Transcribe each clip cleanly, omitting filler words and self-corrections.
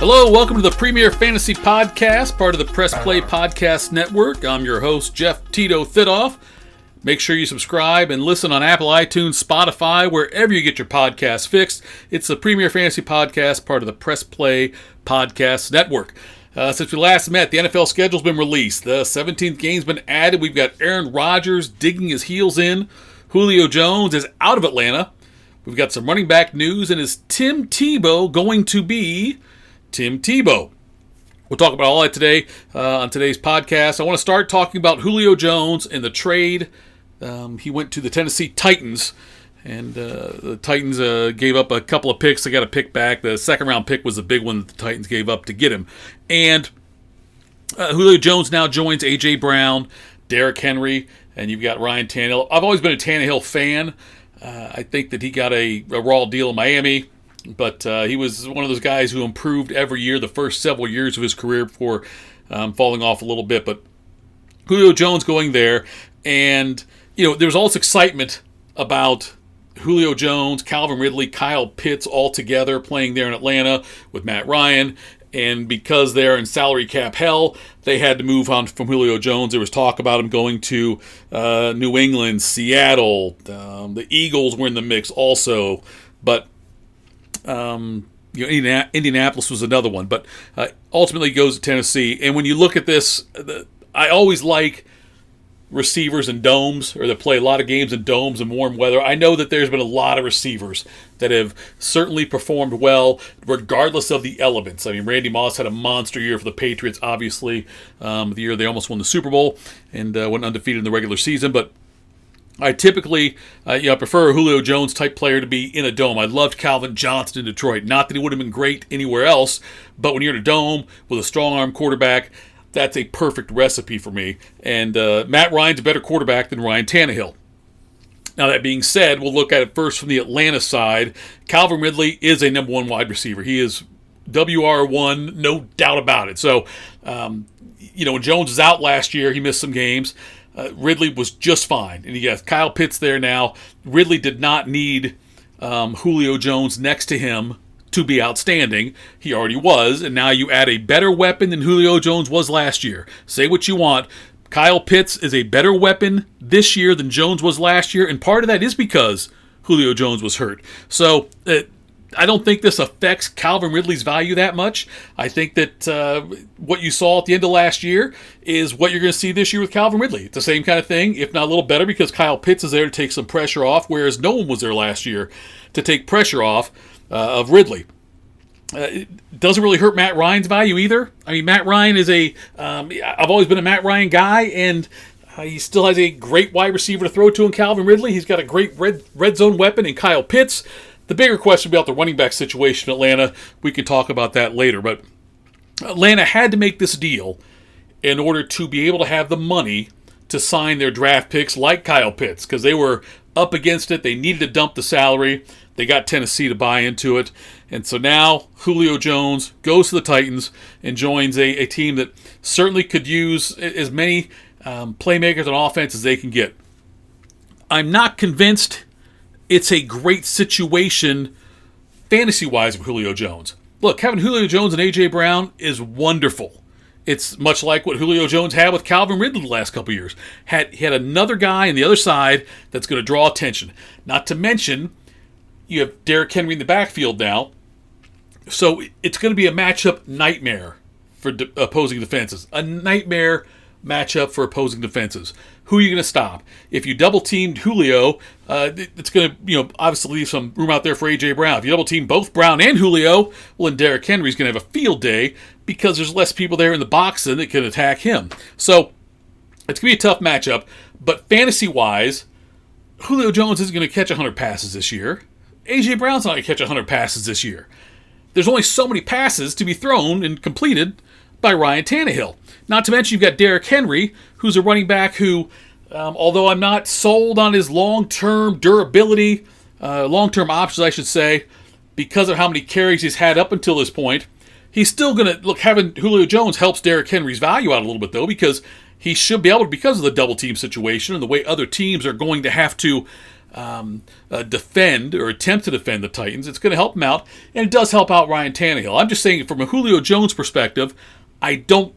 Hello, welcome to the Premier Fantasy Podcast, part of the Press Play Podcast Network. I'm your host, Jeff Tito Thitoff. Make sure you subscribe and listen on Apple, iTunes, Spotify, wherever you get your podcasts fixed. It's the Premier Fantasy Podcast, part of the Press Play Podcast Network. Since we last met, the NFL schedule's been released. The 17th game's been added. We've got Aaron Rodgers digging his heels in. Julio Jones is out of Atlanta. We've got some running back news, and is Tim Tebow going to be Tim Tebow? We'll talk about all that today on today's podcast. I want to start talking about Julio Jones and the trade. He went to the Tennessee Titans, and the Titans gave up a couple of picks. They got a pick back. The second-round pick was the big one that the Titans gave up to get him. And Julio Jones now joins A.J. Brown, Derrick Henry, and you've got Ryan Tannehill. I've always been a Tannehill fan. I think that he got a raw deal in Miami, but he was one of those guys who improved every year, the first several years of his career before falling off a little bit. But Julio Jones going there, and there was all this excitement about Julio Jones, Calvin Ridley, Kyle Pitts all together playing there in Atlanta with Matt Ryan. And because they're in salary cap hell, they had to move on from Julio Jones. There was talk about him going to New England, Seattle. The Eagles were in the mix also. But Indianapolis was another one. But ultimately he goes to Tennessee. And when you look at this, I always like receivers in domes, or that play a lot of games in domes in warm weather. I know that there's been a lot of receivers that have certainly performed well regardless of the elements. I mean, Randy Moss had a monster year for the Patriots, obviously, the year they almost won the Super Bowl and went undefeated in the regular season. But I typically prefer a Julio Jones type player to be in a dome. I loved Calvin Johnson in Detroit. Not that he would have been great anywhere else, but when you're in a dome with a strong arm quarterback, that's a perfect recipe for me. And Matt Ryan's a better quarterback than Ryan Tannehill. Now, that being said, we'll look at it first from the Atlanta side. Calvin Ridley is a number one wide receiver. He is WR1, no doubt about it. So, when Jones is out last year, he missed some games. Ridley was just fine. And you got Kyle Pitts there now. Ridley did not need Julio Jones next to him to be outstanding. He already was, and now you add a better weapon than Julio Jones was last year. Say what you want. Kyle Pitts is a better weapon this year than Jones was last year, and part of that is because Julio Jones was hurt. So I don't think this affects Calvin Ridley's value that much. I think that what you saw at the end of last year is what you're going to see this year with Calvin Ridley. It's the same kind of thing, if not a little better, because Kyle Pitts is there to take some pressure off, whereas no one was there last year to take pressure off of Ridley. It doesn't really hurt Matt Ryan's value either. I mean, Matt Ryan is I've always been a Matt Ryan guy, and he still has a great wide receiver to throw to in Calvin Ridley. He's got a great red zone weapon in Kyle Pitts. The bigger question about the running back situation in Atlanta, we can talk about that later. But Atlanta had to make this deal in order to be able to have the money to sign their draft picks like Kyle Pitts, because they were up against it. They needed to dump the salary. They got Tennessee to buy into it. And so now Julio Jones goes to the Titans and joins a team that certainly could use as many playmakers on offense as they can get. I'm not convinced it's a great situation fantasy-wise with Julio Jones. Look, having Julio Jones and A.J. Brown is wonderful. It's much like what Julio Jones had with Calvin Ridley the last couple of years. He had another guy on the other side that's going to draw attention. Not to mention, you have Derrick Henry in the backfield now. So it's going to be a matchup nightmare for opposing defenses. A nightmare matchup for opposing defenses. Who are you going to stop? If you double-teamed Julio, it's going to obviously leave some room out there for A.J. Brown. If you double-team both Brown and Julio, well, then Derrick Henry's going to have a field day because there's less people there in the box that can attack him. So it's going to be a tough matchup. But fantasy-wise, Julio Jones isn't going to catch 100 passes this year. A.J. Brown's not going to catch 100 passes this year. There's only so many passes to be thrown and completed by Ryan Tannehill. Not to mention you've got Derrick Henry, who's a running back who, although I'm not sold on his long-term durability, long-term options, I should say, because of how many carries he's had up until this point, he's still going to, having Julio Jones helps Derrick Henry's value out a little bit, though, because he should be able to, because of the double-team situation and the way other teams are going to have to defend or attempt to defend the Titans. It's going to help him out, and it does help out Ryan Tannehill. I'm just saying, from a Julio Jones perspective, I don't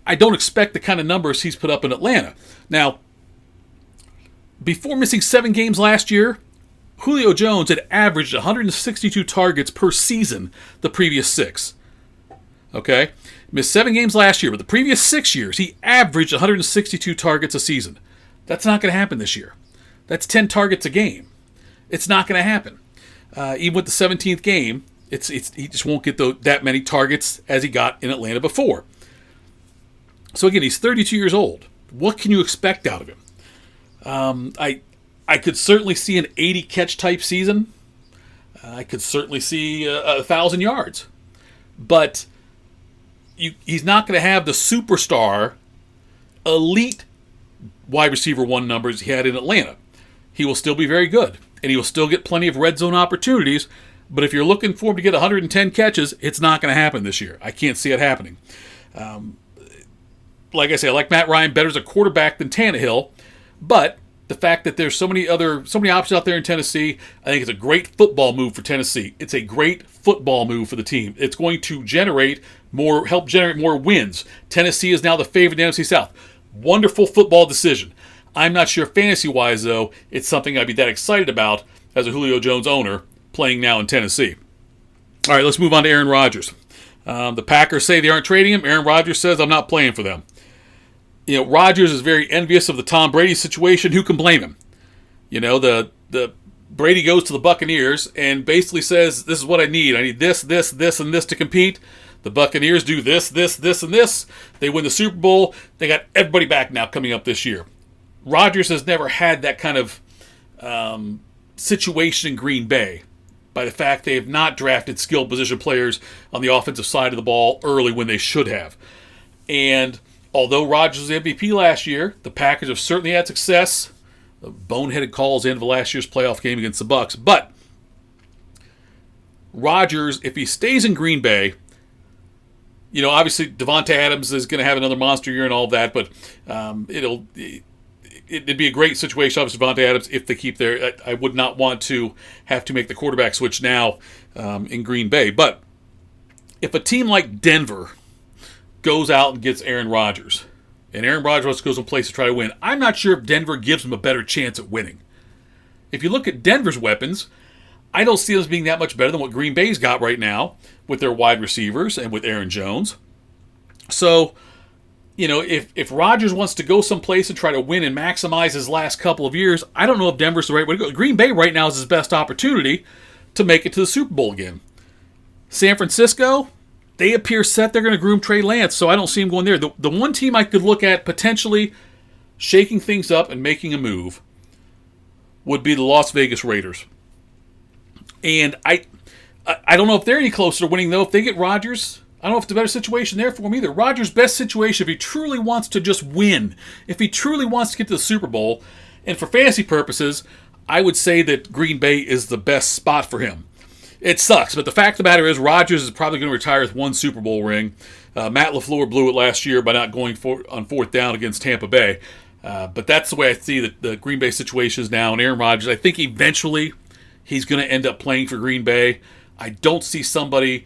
expect the kind of numbers he's put up in Atlanta. Now, before missing 7 games last year, Julio Jones had averaged 162 targets per season the previous 6. Okay? Missed 7 games last year, but the previous 6 years, he averaged 162 targets a season. That's not going to happen this year. That's 10 targets a game. It's not going to happen. Even with the 17th game, he just won't get that many targets as he got in Atlanta before. So again, he's 32 years old. What can you expect out of him? I could certainly see an 80 catch type season. I could certainly see 1,000 yards. But he's not going to have the superstar, elite wide receiver 1 numbers he had in Atlanta. He will still be very good, and he will still get plenty of red zone opportunities. But if you're looking for him to get 110 catches, it's not going to happen this year. I can't see it happening. Like I say, I like Matt Ryan better as a quarterback than Tannehill, but the fact that there's so many options out there in Tennessee, I think it's a great football move for Tennessee. It's a great football move for the team. It's going to help generate more wins. Tennessee is now the favorite in the NFC South. Wonderful football decision. I'm not sure fantasy-wise, though, it's something I'd be that excited about as a Julio Jones owner playing now in Tennessee. All right, let's move on to Aaron Rodgers. The Packers say they aren't trading him. Aaron Rodgers says, I'm not playing for them. Rodgers is very envious of the Tom Brady situation. Who can blame him? The Brady goes to the Buccaneers and basically says, this is what I need. I need this, this, this, and this to compete. The Buccaneers do this, this, this, and this. They win the Super Bowl. They got everybody back now coming up this year. Rodgers has never had that kind of situation in Green Bay by the fact they have not drafted skilled position players on the offensive side of the ball early when they should have. And although Rodgers was MVP last year, the Packers have certainly had success. Boneheaded calls into the last year's playoff game against the Bucs. But Rodgers, if he stays in Green Bay, obviously Devonta Adams is going to have another monster year and all of that, but it'd be a great situation, obviously, Devonta Adams, if they keep there. I would not want to have to make the quarterback switch now in Green Bay. But if a team like Denver goes out and gets Aaron Rodgers, and Aaron Rodgers wants to go someplace to try to win, I'm not sure if Denver gives him a better chance at winning. If you look at Denver's weapons, I don't see them as being that much better than what Green Bay's got right now with their wide receivers and with Aaron Jones. So, if Rodgers wants to go someplace and try to win and maximize his last couple of years, I don't know if Denver's the right way to go. Green Bay right now is his best opportunity to make it to the Super Bowl again. San Francisco, they appear set. They're going to groom Trey Lance, so I don't see him going there. The one team I could look at potentially shaking things up and making a move would be the Las Vegas Raiders. And I don't know if they're any closer to winning, though. If they get Rodgers, I don't know if it's a better situation there for him either. Rodgers' best situation, if he truly wants to just win, if he truly wants to get to the Super Bowl, and for fantasy purposes, I would say that Green Bay is the best spot for him. It sucks, but the fact of the matter is Rodgers is probably going to retire with 1 Super Bowl ring. Matt LaFleur blew it last year by not going on 4th down against Tampa Bay. But that's the way I see the Green Bay situation is now. And Aaron Rodgers, I think eventually he's going to end up playing for Green Bay. I don't see somebody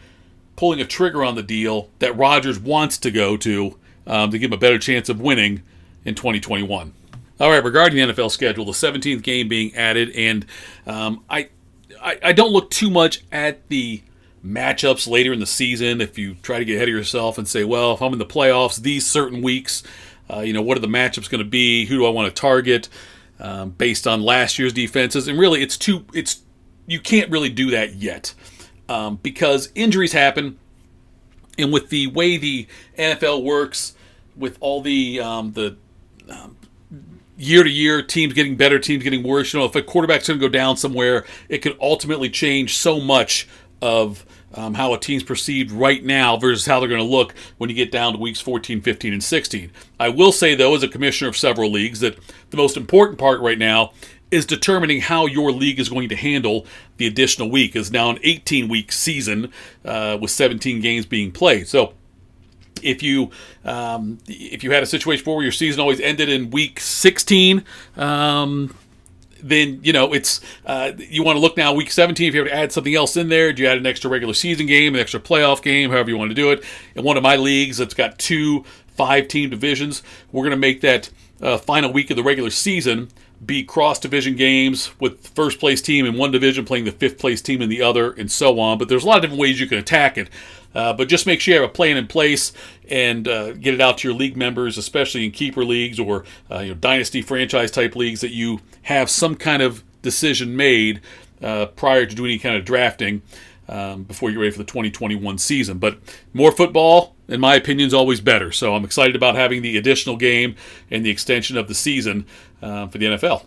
pulling a trigger on the deal that Rodgers wants to go to give him a better chance of winning in 2021. All right, regarding the NFL schedule, the 17th game being added, and I don't look too much at the matchups later in the season. If you try to get ahead of yourself and say, well, if I'm in the playoffs these certain weeks, what are the matchups going to be? Who do I want to target based on last year's defenses? And really, you can't really do that yet because injuries happen, and with the way the NFL works, with all the year-to-year, teams getting better, teams getting worse. If a quarterback's going to go down somewhere, it could ultimately change so much of how a team's perceived right now versus how they're going to look when you get down to weeks 14, 15, and 16. I will say, though, as a commissioner of several leagues, that the most important part right now is determining how your league is going to handle the additional week. It's now an 18-week season with 17 games being played. So if you had a situation where your season always ended in week 16, then, it's you want to look now, week 17, if you have to add something else in there. Do you add an extra regular season game, an extra playoff game, however you want to do it? In one of my leagues that's got 2 5-team divisions, we're going to make that final week of the regular season be cross-division games with the first-place team in one division playing the fifth-place team in the other, and so on. But there's a lot of different ways you can attack it. But just make sure you have a plan in place and get it out to your league members, especially in keeper leagues or dynasty franchise-type leagues, that you have some kind of decision made prior to doing any kind of drafting before you're ready for the 2021 season. But more football, in my opinion, is always better. So I'm excited about having the additional game and the extension of the season for the NFL.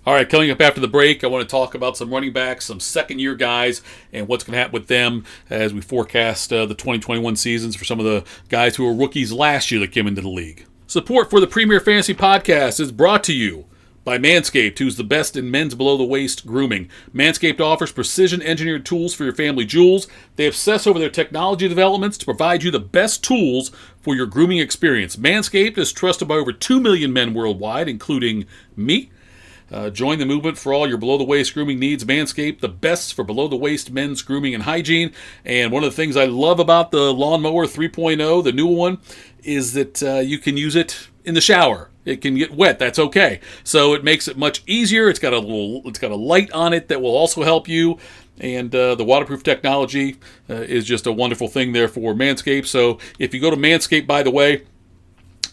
All right, coming up after the break, I want to talk about some running backs, some second-year guys, and what's going to happen with them as we forecast the 2021 seasons for some of the guys who were rookies last year that came into the league. Support for the Premier Fantasy Podcast is brought to you by MANSCAPED, who's the best in men's below-the-waist grooming. MANSCAPED offers precision-engineered tools for your family jewels. They obsess over their technology developments to provide you the best tools for your grooming experience. MANSCAPED is trusted by over 2 million men worldwide, including me. Join the movement for all your below-the-waist grooming needs. Manscaped, the best for below-the-waist men's grooming and hygiene. And one of the things I love about the Lawnmower 3.0, the new one, is that you can use it in the shower. It can get wet. That's okay. So it makes it much easier. It's got a light on it that will also help you. And the waterproof technology is just a wonderful thing there for Manscaped. So if you go to Manscaped, by the way,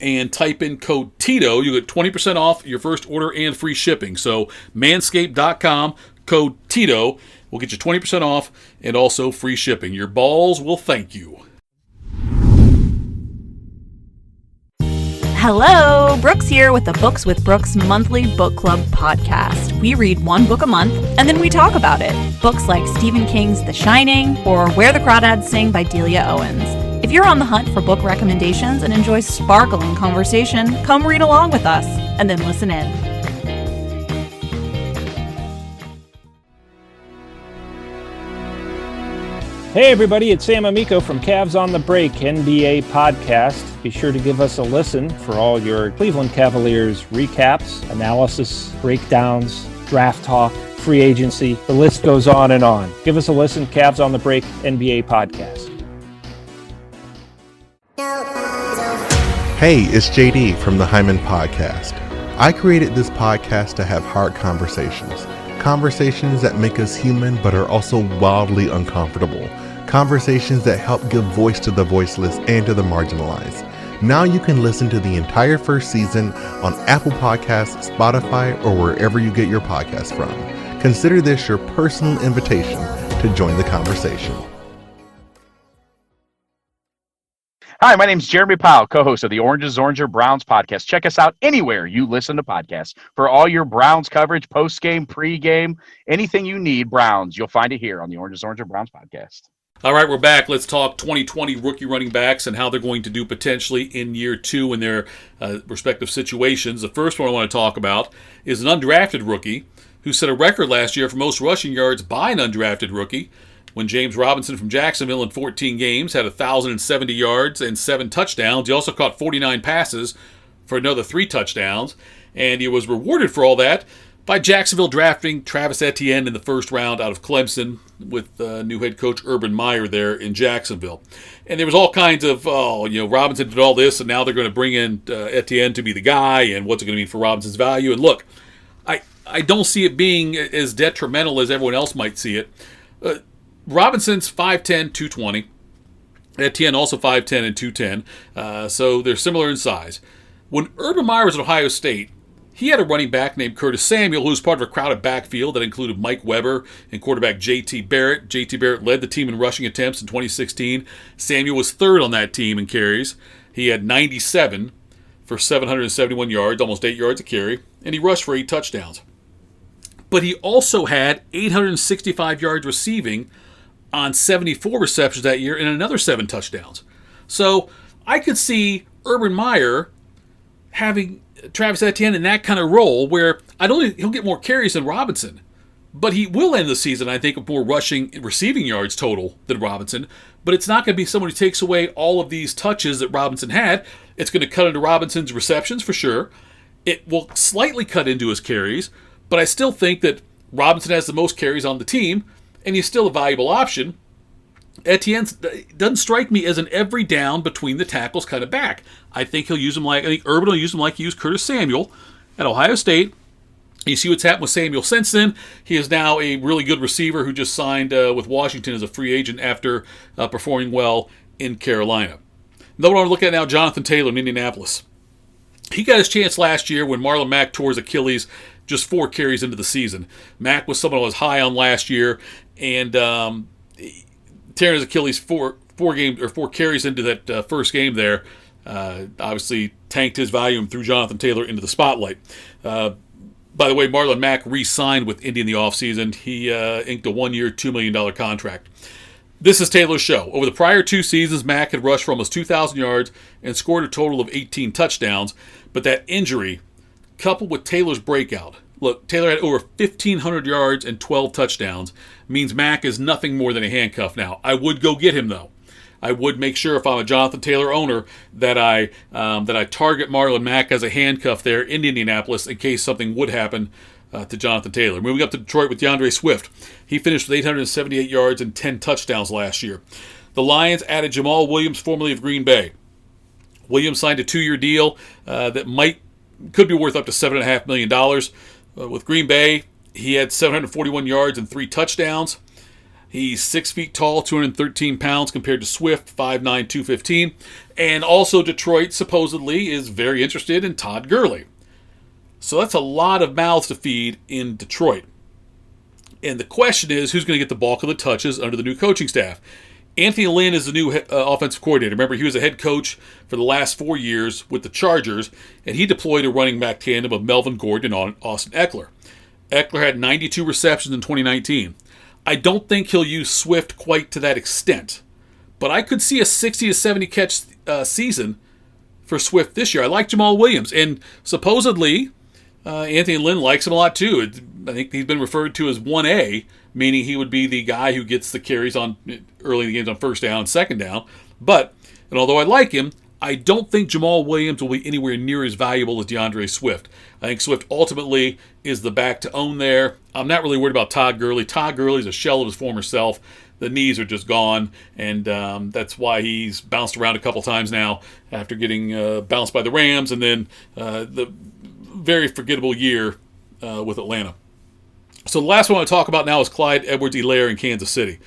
and type in code TITO, you get 20% off your first order and free shipping. So manscaped.com, code TITO will get you 20% off and also free shipping. Your balls will thank you. Hello, Brooks here with the Books with Brooks monthly book club podcast. We read one book a month and then we talk about it. Books like Stephen King's The Shining or Where the Crawdads Sing by Delia Owens. If you're on the hunt for book recommendations and enjoy sparkling conversation, come read along with us and then listen in. Hey everybody, it's Sam Amico from Cavs on the Break NBA podcast. Be sure to give us a listen for all your Cleveland Cavaliers recaps, analysis, breakdowns, draft talk, free agency. The list goes on and on. Give us a listen, Cavs on the Break NBA podcast. Hey, it's JD from the Hyman Podcast. I created this podcast to have hard conversations. Conversations that make us human but are also wildly uncomfortable. Conversations that help give voice to the voiceless and to the marginalized. Now you can listen to the entire first season on Apple Podcasts, Spotify, or wherever you get your podcasts from. Consider this your personal invitation to join the conversation. Hi, my name is Jeremy Powell, co-host of the Oranges, Oranger, Browns podcast. Check us out anywhere you listen to podcasts. For all your Browns coverage, post-game, pre-game, anything you need Browns, you'll find it here on the Oranges, Oranger, Browns podcast. All right, we're back. Let's talk 2020 rookie running backs and how they're going to do potentially in year 2 in their respective situations. The first one I want to talk about is an undrafted rookie who set a record last year for most rushing yards by an undrafted rookie, when James Robinson from Jacksonville in 14 games had 1,070 yards and 7 touchdowns. He also caught 49 passes for another 3 touchdowns, and he was rewarded for all that by Jacksonville drafting Travis Etienne in the first round out of Clemson with new head coach Urban Meyer there in Jacksonville. And there was all kinds of, Robinson did all this, and now they're going to bring in Etienne to be the guy, and what's it going to mean for Robinson's value? And look, I don't see it being as detrimental as everyone else might see it. Robinson's 5'10", 220. Etienne also 5'10" and 210. So they're similar in size. When Urban Meyer was at Ohio State, he had a running back named Curtis Samuel, who was part of a crowded backfield that included Mike Weber and quarterback J.T. Barrett. J.T. Barrett led the team in rushing attempts in 2016. Samuel was third on that team in carries. He had 97 for 771 yards, almost 8 yards a carry, and he rushed for 8 touchdowns. But he also had 865 yards receiving on 74 receptions that year and another 7 touchdowns. So I could see Urban Meyer having Travis Etienne in that kind of role where I don't think he'll get more carries than Robinson, but he will end the season, I think, with more rushing and receiving yards total than Robinson. But it's not going to be someone who takes away all of these touches that Robinson had. It's going to cut into Robinson's receptions for sure. It will slightly cut into his carries, But I still think that Robinson has the most carries on the team, and he's still a valuable option. Etienne doesn't strike me as an every down between the tackles kind of back. I think I think Urban will use him like he used Curtis Samuel at Ohio State. You see what's happened with Samuel since then. He is now a really good receiver who just signed with Washington as a free agent after performing well in Carolina. Another one I want to look at now, Jonathan Taylor in Indianapolis. He got his chance last year when Marlon Mack tore his Achilles just 4 carries into the season. Mack was someone I was high on last year, and tearing his Achilles 4 carries into that first game there obviously tanked his value and threw Jonathan Taylor into the spotlight. By the way, Marlon Mack re-signed with Indy in the offseason. He inked a 1-year, $2 million contract. This is Taylor's show. Over the prior 2 seasons, Mack had rushed for almost 2,000 yards and scored a total of 18 touchdowns. But that injury, coupled with Taylor's breakout, look, Taylor had over 1,500 yards and 12 touchdowns, means Mack is nothing more than a handcuff now. I would go get him, though. I would make sure if I'm a Jonathan Taylor owner that I target Marlon Mack as a handcuff there in Indianapolis in case something would happen to Jonathan Taylor. Moving up to Detroit with DeAndre Swift. He finished with 878 yards and 10 touchdowns last year. The Lions added Jamal Williams, formerly of Green Bay. Williams signed a 2-year deal that could be worth up to $7.5 million. With Green Bay, he had 741 yards and 3 touchdowns. He's 6 feet tall, 213 pounds compared to Swift, 5'9", 215. And also Detroit supposedly is very interested in Todd Gurley. So that's a lot of mouths to feed in Detroit. And the question is, who's going to get the bulk of the touches under the new coaching staff? Anthony Lynn is the new offensive coordinator. Remember, he was a head coach for the last 4 years with the Chargers, and he deployed a running back tandem of Melvin Gordon and Austin Eckler. Eckler had 92 receptions in 2019. I don't think he'll use Swift quite to that extent, but I could see a 60 to 70 catch season for Swift this year. I like Jamal Williams, and supposedly Anthony Lynn likes him a lot too. I think he's been referred to as 1A, meaning he would be the guy who gets the carries on early in the games on first down and second down. But, and although I like him, I don't think Jamal Williams will be anywhere near as valuable as DeAndre Swift. I think Swift ultimately is the back to own there. I'm not really worried about Todd Gurley. Todd Gurley's a shell of his former self. The knees are just gone, and that's why he's bounced around a couple times now after getting bounced by the Rams and then the very forgettable year with Atlanta. So the last one I want to talk about now is Clyde Edwards-Helaire in Kansas City.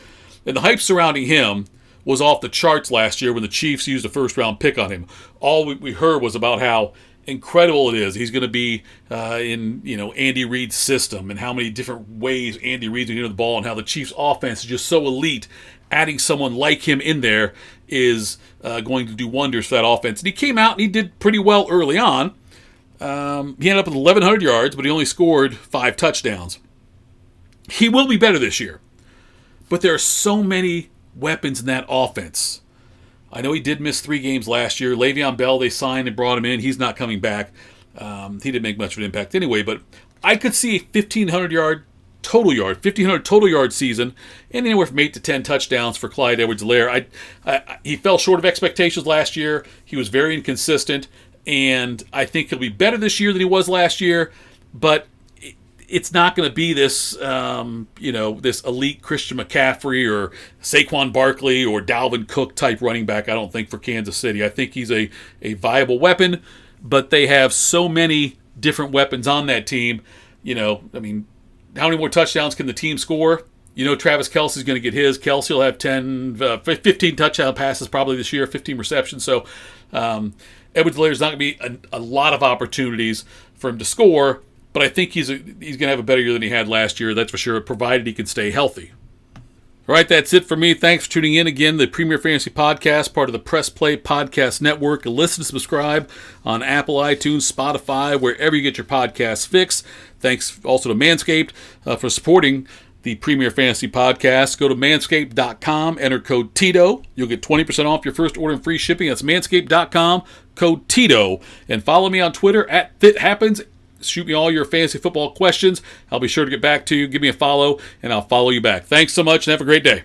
And the hype surrounding him was off the charts last year when the Chiefs used a first-round pick on him. All we heard was about how incredible it is. He's going to be in Andy Reid's system and how many different ways Andy Reid's going to get the ball and how the Chiefs' offense is just so elite. Adding someone like him in there is going to do wonders for that offense. And he came out and he did pretty well early on. He ended up with 1,100 yards, but he only scored 5 touchdowns. He will be better this year. But there are so many weapons in that offense. I know he did miss 3 games last year. Le'Veon Bell, they signed and brought him in. He's not coming back. He didn't make much of an impact anyway, but I could see a 1,500 total yard season and anywhere from 8 to 10 touchdowns for Clyde Edwards-Helaire. He fell short of expectations last year. He was very inconsistent, and I think he'll be better this year than he was last year, but it's not going to be this, this elite Christian McCaffrey or Saquon Barkley or Dalvin Cook type running back, I don't think, for Kansas City. I think he's a viable weapon, but they have so many different weapons on that team. How many more touchdowns can the team score? Travis Kelce's going to get his. Kelce will have 15 touchdown passes probably this year, 15 receptions. So Edwards-Helaire's not going to be a lot of opportunities for him to score, but I think he's going to have a better year than he had last year, that's for sure, provided he can stay healthy. All right, that's it for me. Thanks for tuning in again. The Premier Fantasy Podcast, part of the Press Play Podcast Network. Listen, subscribe on Apple, iTunes, Spotify, wherever you get your podcasts fix. Thanks also to MANSCAPED for supporting the Premier Fantasy Podcast. Go to manscaped.com, enter code TITO. You'll get 20% off your first order and free shipping. That's manscaped.com, code TITO. And follow me on Twitter at FitHappens. Shoot me all your fantasy football questions. I'll be sure to get back to you. Give me a follow, and I'll follow you back. Thanks so much, and have a great day.